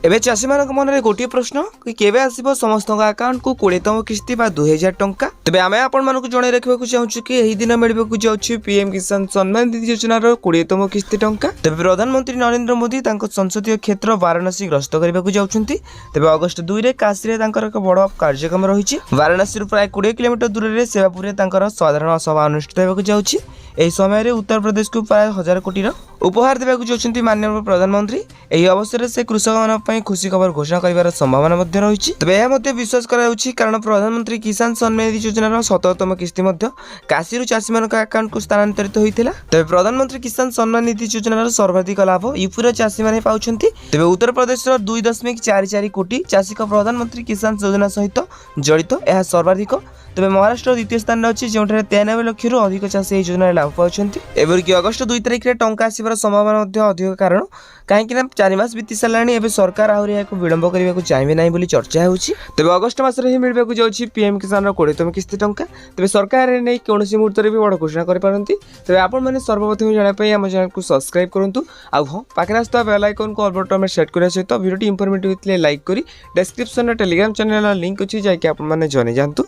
एबे चाषी मान मन में गोटे प्रश्न कि केबे आसीबो समस्त अकाउंट को 20तम किस्ती बा 2000 टंका। तेबे आमे आपण मानकु जणे रखिबाकु चाहूछु कि एही दिन मिलबाकु जाउछि पीएम किसान सम्मान निधि योजना रो 20तम किस्ती टंका। तेबे प्रधानमंत्री नरेंद्र मोदी तांको संसदीय क्षेत्र वाराणसी गस्त करबाकु जाउछन्ती। तेबे अगस्त 2 रे काशी रे तांकर एक बड़ कार्यक्रम रहिछि। वाराणसी रो प्राय 20 किलोमीटर दूर रे सेवापुर रे तांकर साधारण सभा अनुष्ठित हेबाकु जाउछि। एही समय रे उत्तर प्रदेश को प्राय 1000 कोटी रो उपहार देबाकु जाउछन्ती माननीय प्रधानमंत्री। एही अवसर रे से कृषक मान पई खुशी खबर घोषणा करिवार संभावना मध्ये रहिछि। तबे यह मध्ये विश्वास कराउछि कारण प्रधानमंत्री किसान सम्मान निधि योजना रो 17तम किस्ती मध्ये काशी रो चाषी मानक अकाउंट को स्थानांतरित होइथिला। तबे प्रधानमंत्री किसान सम्मान निधि योजना रो सर्वाधिक लाभ यूपी रो चाषी माने पाउछन्ती। तबे उत्तर प्रदेश रो 2.44 कोटी चाषी को प्रधानमंत्री किसान योजना सहित जड़ित यह सर्वाधिक। तबे महाराष्ट्र द्वितीय स्थान रे अछि जेउठारे 93 लाख रु अधिक चाषी एही योजना लाभ पाउछन्ती। एबेर कि अगस्त 2 तारिख रे टंका आसीबार संभावना मध्ये अधिक कारण काहेकि ना 4 मास बीती सालानी एबे सरकार आहुरी याको विलंब करबाकू चाहिबे नाही बोली चर्चा होउछि। तबे अगस्त मास रे ही मिलबाकू जाउछि पीएम किसान रो 20तम किस्ती टंका। तबे सरकार रे नै कोनोसी मुहूर्त रे भी बड़ घोषणा करि पारंती। तबे आपण माने सर्वप्रथम जाना पई हम चैनल को सब्सक्राइब करंतु। आ हो पाखरे आस्ता बेल आइकन को ऑल बटन में सेट करिया सहित वीडियो टी इंफॉर्मेटिव हेतले लाइक करी डिस्क्रिप्शन रे टेलीग्राम चैनल लिंक अछि जाय कि आपण माने जने जानतु।